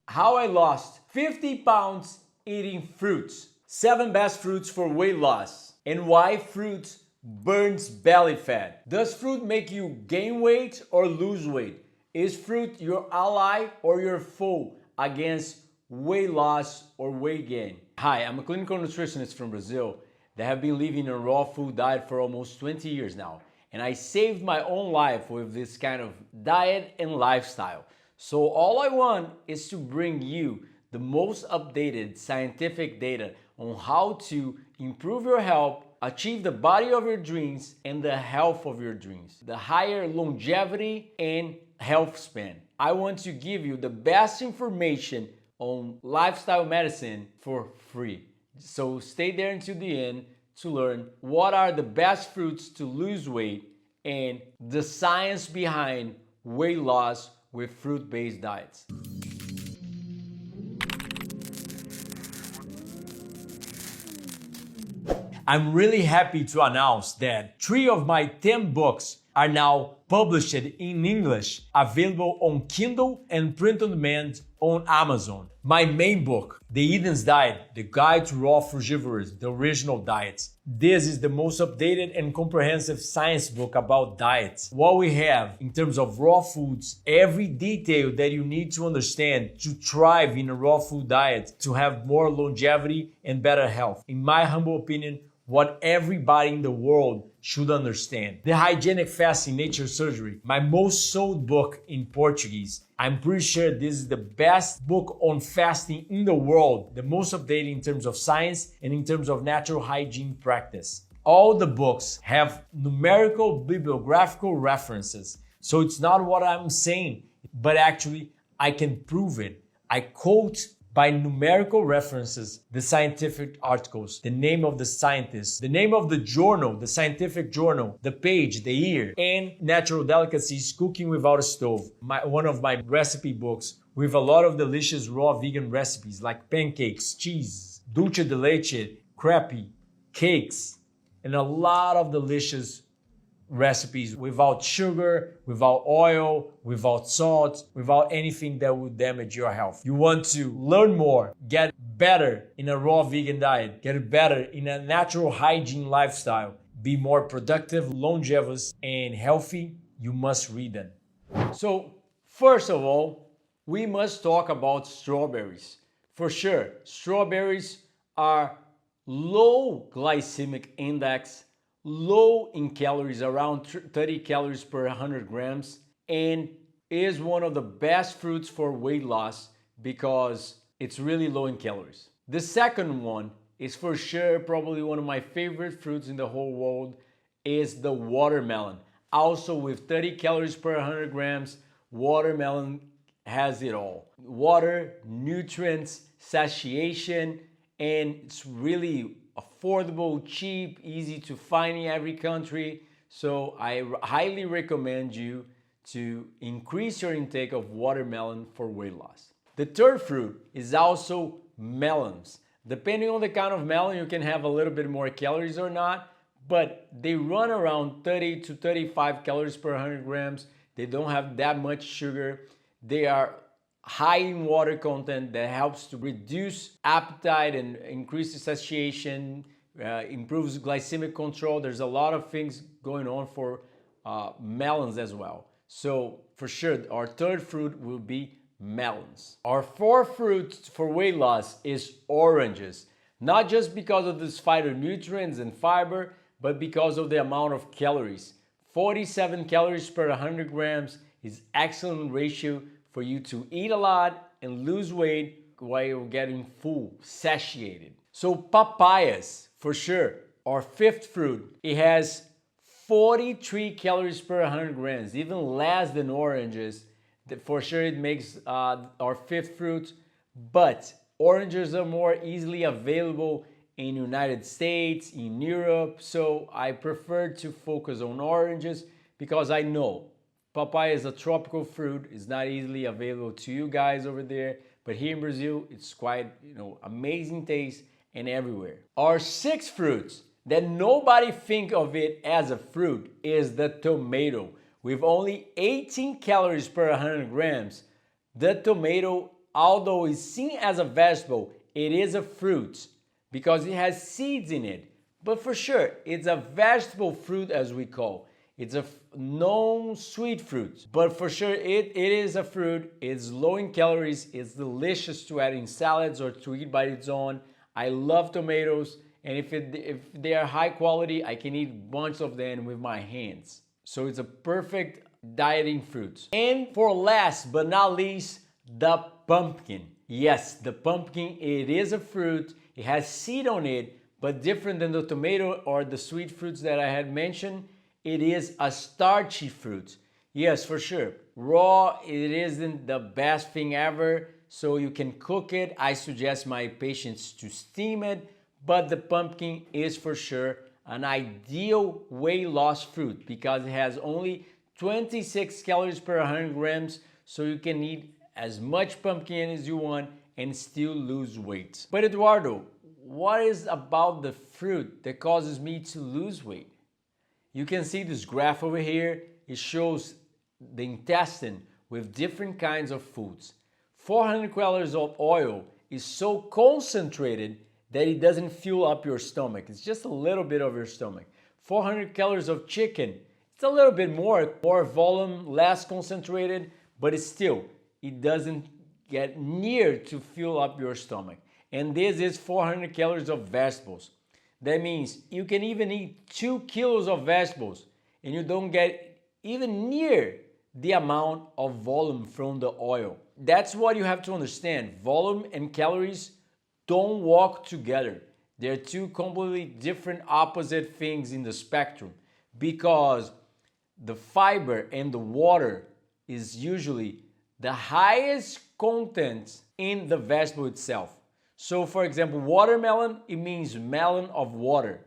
How I lost 50 pounds eating fruits, 7 best fruits for weight loss, and why fruit burns belly fat. Does fruit make you gain weight or lose weight? Is fruit your ally or your foe against weight loss or weight gain? Hi, I'm a clinical nutritionist from Brazil that have been living a raw food diet for almost 20 years now. And I saved my own life with this kind of diet and lifestyle. So all I want is to bring you the most updated scientific data on how to improve your health, achieve the body of your dreams and the health of your dreams, the higher longevity and health span. I want to give you the best information on lifestyle medicine for free. So stay there until the end to learn what are the best fruits to lose weight and the science behind weight loss with fruit-based diets. I'm really happy to announce that 3 of my 10 books are now published in English, available on Kindle and print on demand on Amazon. My main book, The Eden's Diet, The Guide to Raw Frugivorous, the original diets. This is the most updated and comprehensive science book about diets. What we have in terms of raw foods, every detail that you need to understand to thrive in a raw food diet, to have more longevity and better health. In my humble opinion, what everybody in the world should understand. The Hygienic Fasting Nature Surgery, my most sold book in Portuguese. I'm pretty sure this is the best book on fasting in the world, the most updated in terms of science and in terms of natural hygiene practice. All the books have numerical bibliographical references. So it's not what I'm saying, but actually I can prove it. I quote by numerical references, the scientific articles, the name of the scientist, the name of the journal, the scientific journal, the page, the year, and Natural Delicacies, Cooking Without a Stove. One of my recipe books with a lot of delicious raw vegan recipes like pancakes, cheese, dulce de leche, crepe, cakes, and a lot of delicious recipes without sugar, without oil, without salt, without anything that would damage your health. You want to learn more, get better in a raw vegan diet, get better in a natural hygiene lifestyle, be more productive, longevous, and healthy, you must read them. So, first of all, we must talk about strawberries. For sure, strawberries are low glycemic index, low in calories, around 30 calories per 100 grams, and is one of the best fruits for weight loss because it's really low in calories. The second one is for sure probably one of my favorite fruits in the whole world is the watermelon. Also with 30 calories per 100 grams, watermelon has it all. Water, nutrients, satiation, and it's really affordable, cheap, easy to find in every country. So I highly recommend you to increase your intake of watermelon for weight loss. The third fruit is also melons. Depending on the kind of melon, you can have a little bit more calories or not, but they run around 30 to 35 calories per 100 grams. They don't have that much sugar. They are high in water content that helps to reduce appetite and increase the satiation, improves glycemic control. There's a lot of things going on for melons as well. So for sure, our third fruit will be melons. Our fourth fruit for weight loss is oranges. Not just because of this phytonutrients and fiber, but because of the amount of calories. 47 calories per 100 grams is excellent ratio for you to eat a lot and lose weight while you're getting full, satiated. So papayas, for sure, our fifth fruit, it has 43 calories per 100 grams, even less than oranges. For sure it makes our fifth fruit, but oranges are more easily available in United States, in Europe, so I prefer to focus on oranges because I know papaya is a tropical fruit. It's not easily available to you guys over there, but here in Brazil, it's quite, amazing taste and everywhere. Our sixth fruit that nobody think of it as a fruit is the tomato. With only 18 calories per 100 grams, the tomato although it's seen as a vegetable, it is a fruit because it has seeds in it. But for sure, it's a vegetable fruit as we call. It's a non-sweet fruit, but for sure it is a fruit. It's low in calories. It's delicious to add in salads or to eat by its own. I love tomatoes, and if they are high quality, I can eat bunch of them with my hands. So it's a perfect dieting fruit. And for last but not least, the pumpkin. Yes, the pumpkin, it is a fruit. It has seed on it, but different than the tomato or the sweet fruits that I had mentioned, it is a starchy fruit. Yes, for sure. Raw, it isn't the best thing ever, so you can cook it. I suggest my patients to steam it, but the pumpkin is for sure an ideal weight loss fruit because it has only 26 calories per 100 grams, so you can eat as much pumpkin as you want and still lose weight. But Eduardo, what is about the fruit that causes me to lose weight? You can see this graph over here. It shows the intestine with different kinds of foods. 400 calories of oil is so concentrated that it doesn't fill up your stomach. It's just a little bit of your stomach. 400 calories of chicken, it's a little bit more volume, less concentrated, but it doesn't get near to fill up your stomach. And this is 400 calories of vegetables. That means you can even eat 2 kilos of vegetables and you don't get even near the amount of volume from the oil. That's what you have to understand. Volume and calories don't walk together. They're two completely different opposite things in the spectrum because the fiber and the water is usually the highest content in the vegetable itself. So for example, watermelon, it means melon of water.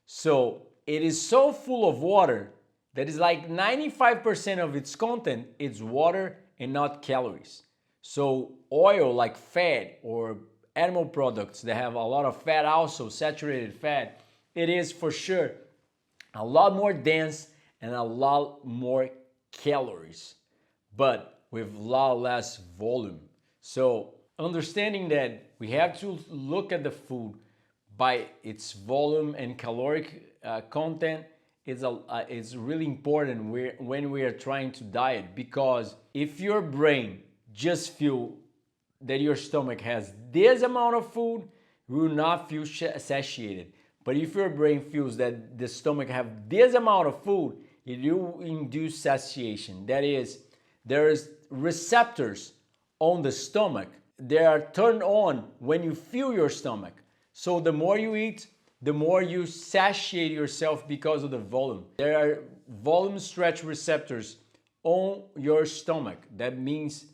So it is so full of water that is like 95% of its content is water and not calories. So oil like fat or animal products that have a lot of fat, also saturated fat, it is for sure a lot more dense and a lot more calories, but with a lot less volume. So understanding that we have to look at the food by its volume and caloric content is really important when we are trying to diet, because if your brain just feel that your stomach has this amount of food, you will not feel satiated. But if your brain feels that the stomach have this amount of food, it will induce satiation. That is, there is receptors on the stomach. They are turned on when you fill your stomach. So the more you eat, the more you satiate yourself because of the volume. There are volume stretch receptors on your stomach. That means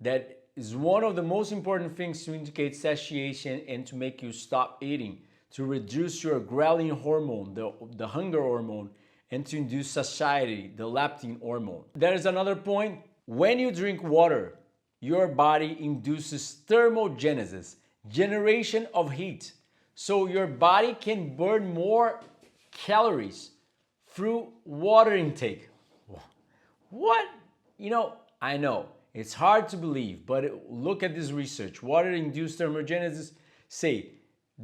that is one of the most important things to indicate satiation and to make you stop eating, to reduce your ghrelin hormone, the hunger hormone, and to induce satiety, the leptin hormone. There is another point. When you drink water, your body induces thermogenesis, generation of heat. So your body can burn more calories through water intake. What? I know. It's hard to believe, but look at this research. Water-induced thermogenesis say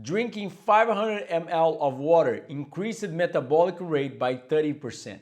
drinking 500 ml of water increased metabolic rate by 30%.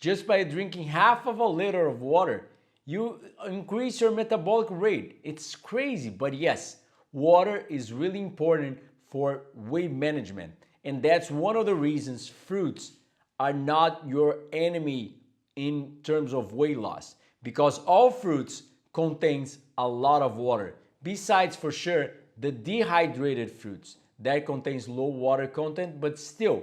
Just by drinking half of a liter of water, you increase your metabolic rate. It's crazy, but yes, water is really important for weight management. And that's one of the reasons fruits are not your enemy in terms of weight loss, because all fruits contains a lot of water. Besides, for sure, the dehydrated fruits that contains low water content, but still,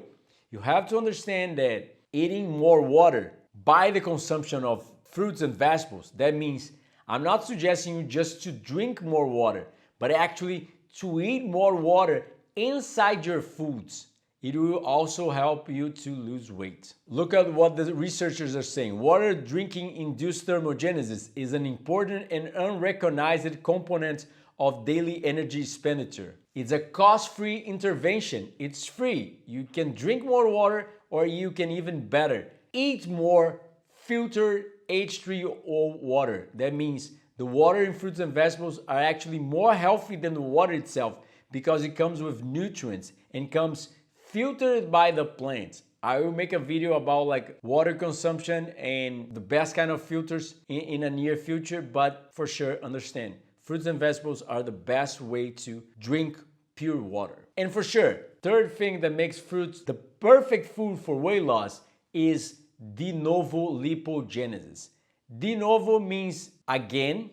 you have to understand that eating more water by the consumption of fruits and vegetables, that means I'm not suggesting you just to drink more water, but actually to eat more water inside your foods. It will also help you to lose weight. Look at what the researchers are saying. Water drinking induced thermogenesis is an important and unrecognized component of daily energy expenditure. It's a cost-free intervention. It's free. You can drink more water, or you can even better, eat more filtered H3O water. That means The water in fruits and vegetables are actually more healthy than the water itself because it comes with nutrients and comes filtered by the plants. I will make a video about like water consumption and the best kind of filters in a near future, but for sure understand fruits and vegetables are the best way to drink pure water. And for sure, third thing that makes fruits the perfect food for weight loss is de novo lipogenesis. De novo means again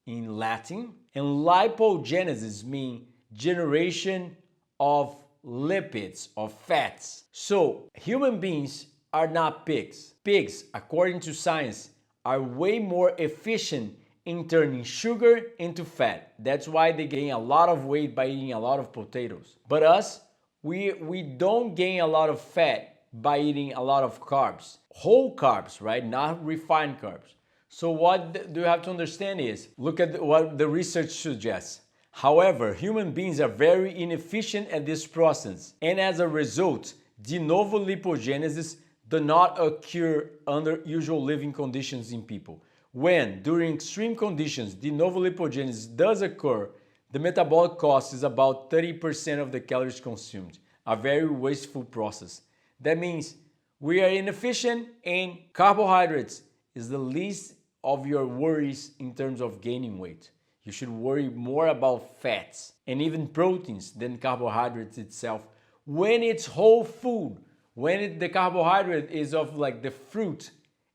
in Latin, and lipogenesis means generation of lipids, of fats. So human beings are not pigs. Pigs, according to science, are way more efficient in turning sugar into fat. That's why they gain a lot of weight by eating a lot of potatoes. But us, we don't gain a lot of fat by eating a lot of carbs. Whole carbs, right? Not refined carbs. So what do you have to understand is, look at what the research suggests. However, human beings are very inefficient at this process, and as a result, de novo lipogenesis does not occur under usual living conditions in people. When, during extreme conditions, de novo lipogenesis does occur, the metabolic cost is about 30% of the calories consumed, a very wasteful process. That means we are inefficient, and carbohydrates is the least of your worries in terms of gaining weight. You should worry more about fats and even proteins than carbohydrates itself when it's whole food, when the carbohydrate is of like the fruit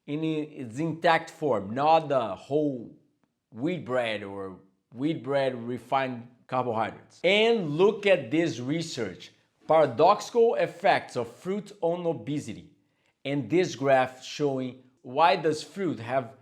in its intact form, not the whole wheat bread or wheat bread refined carbohydrates. And look at this research, paradoxical effects of fruit on obesity. And this graph showing why does fruit have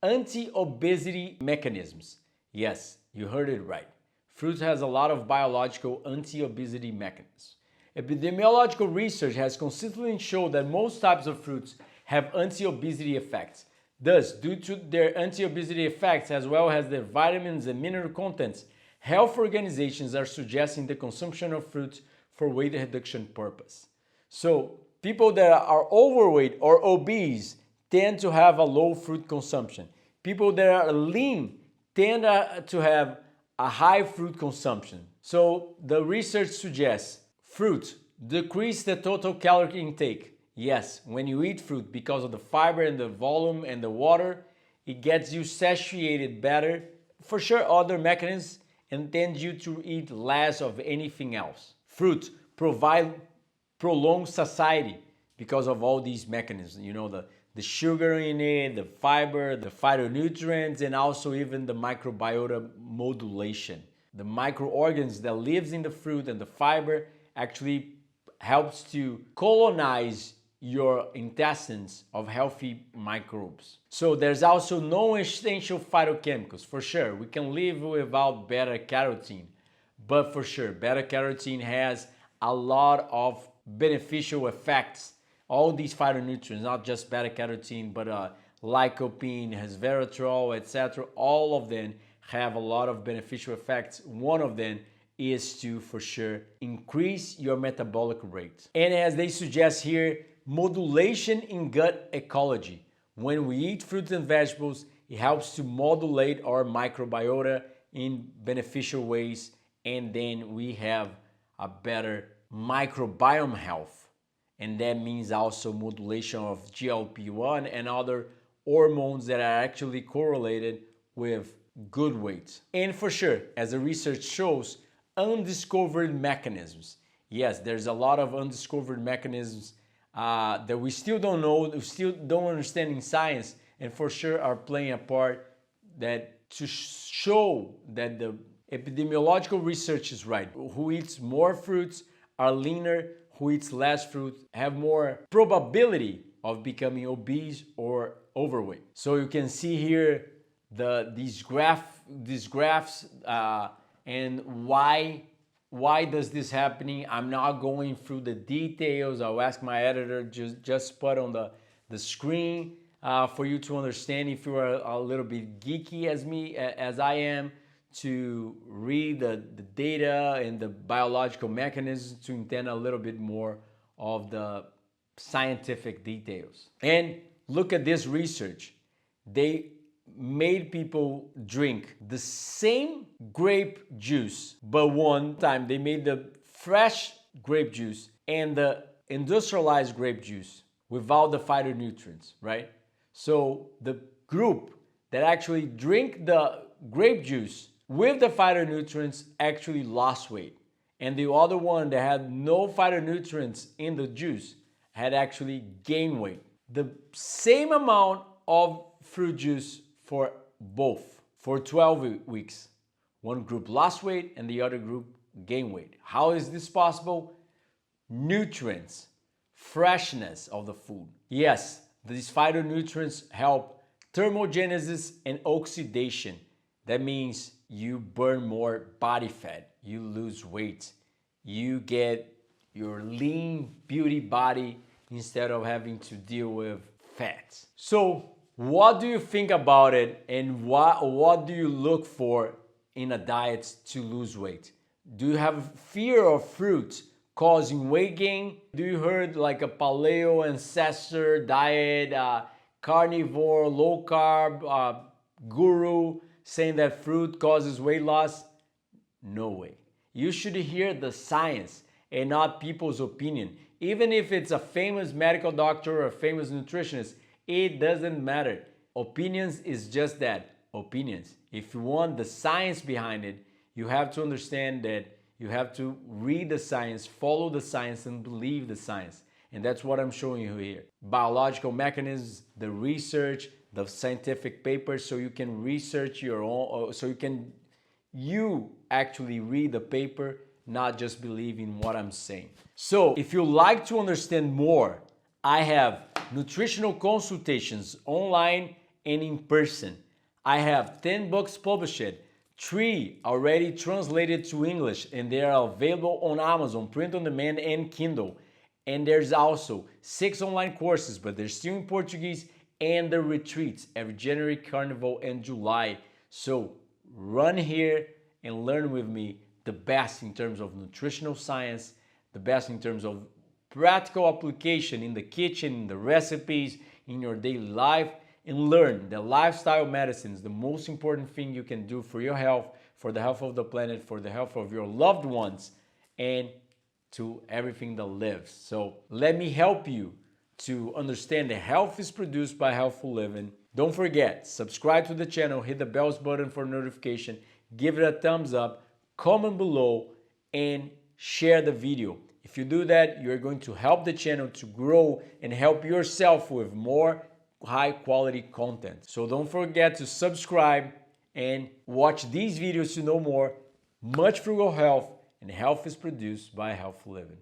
anti-obesity mechanisms. Yes, you heard it right. Fruit has a lot of biological anti-obesity mechanisms. Epidemiological research has consistently shown that most types of fruits have anti-obesity effects. Thus, due to their anti-obesity effects as well as their vitamins and mineral contents, health organizations are suggesting the consumption of fruits for weight reduction purpose. So, people that are overweight or obese tend to have a low fruit consumption. People that are lean tend to have a high fruit consumption. So the research suggests fruit decrease the total calorie intake. Yes, when you eat fruit, because of the fiber and the volume and the water, it gets you satiated better. For sure, other mechanisms intend you to eat less of anything else. Fruit provide prolonged satiety because of all these mechanisms. You know, the sugar in it, the fiber, the phytonutrients, and also even the microbiota modulation. The microorganisms that lives in the fruit and the fiber actually helps to colonize your intestines of healthy microbes. So there's also non-essential phytochemicals. For sure, we can live without beta-carotene, but for sure, beta-carotene has a lot of beneficial effects. All these phytonutrients, not just beta-carotene, but lycopene, resveratrol, etc. All of them have a lot of beneficial effects. One of them is to, for sure, increase your metabolic rate. And as they suggest here, modulation in gut ecology. When we eat fruits and vegetables, it helps to modulate our microbiota in beneficial ways, and then we have a better microbiome health. And that means also modulation of GLP-1 and other hormones that are actually correlated with good weight. And for sure, as the research shows, undiscovered mechanisms. Yes, there's a lot of undiscovered mechanisms that we still don't know, we still don't understand in science, and for sure are playing a part that to show that the epidemiological research is right. Who eats more fruits are leaner, who eats less fruit have more probability of becoming obese or overweight. So you can see here these graphs and why does this happening. I'm not going through the details. I'll ask my editor just put on the screen for you to understand if you are a little bit geeky as I am, to read the data and the biological mechanisms to understand a little bit more of the scientific details. And look at this research. They made people drink the same grape juice, but one time they made the fresh grape juice and the industrialized grape juice without the phytonutrients, right? So the group that actually drink the grape juice with the phytonutrients actually lost weight. And the other one that had no phytonutrients in the juice had actually gained weight. The same amount of fruit juice for both for 12 weeks. One group lost weight and the other group gained weight. How is this possible? Nutrients, freshness of the food. Yes, these phytonutrients help thermogenesis and oxidation. That means you burn more body fat, you lose weight, you get your lean beauty body instead of having to deal with fats. So what do you think about it, and what do you look for in a diet to lose weight? Do you have fear of fruit causing weight gain? Do you heard like a paleo ancestor diet, carnivore, low carb guru saying that fruit causes weight loss? No way. You should hear the science and not people's opinion. Even if it's a famous medical doctor or a famous nutritionist, it doesn't matter. Opinions is just that, opinions. If you want the science behind it, you have to understand that you have to read the science, follow the science, and believe the science. And that's what I'm showing you here. Biological mechanisms, the research, the scientific papers, so you can research your own, so you actually read the paper, not just believe in what I'm saying. So if you like to understand more, I have nutritional consultations online and in person. I have 10 books published, 3 already translated to English, and they are available on Amazon, print on demand, and Kindle. And there's also 6 online courses, but they're still in Portuguese, and the retreats every January, Carnival, and July. So run here and learn with me the best in terms of nutritional science, the best in terms of practical application in the kitchen, in the recipes, in your daily life, and learn that lifestyle medicine is the most important thing you can do for your health, for the health of the planet, for the health of your loved ones, and to everything that lives. So let me help you to understand that health is produced by healthful living. Don't forget, subscribe to the channel, hit the bells button for notification, give it a thumbs up, comment below, and share the video. If you do that, you're going to help the channel to grow and help yourself with more high quality content. So don't forget to subscribe and watch these videos to know more. Much frugal health, and health is produced by healthful living.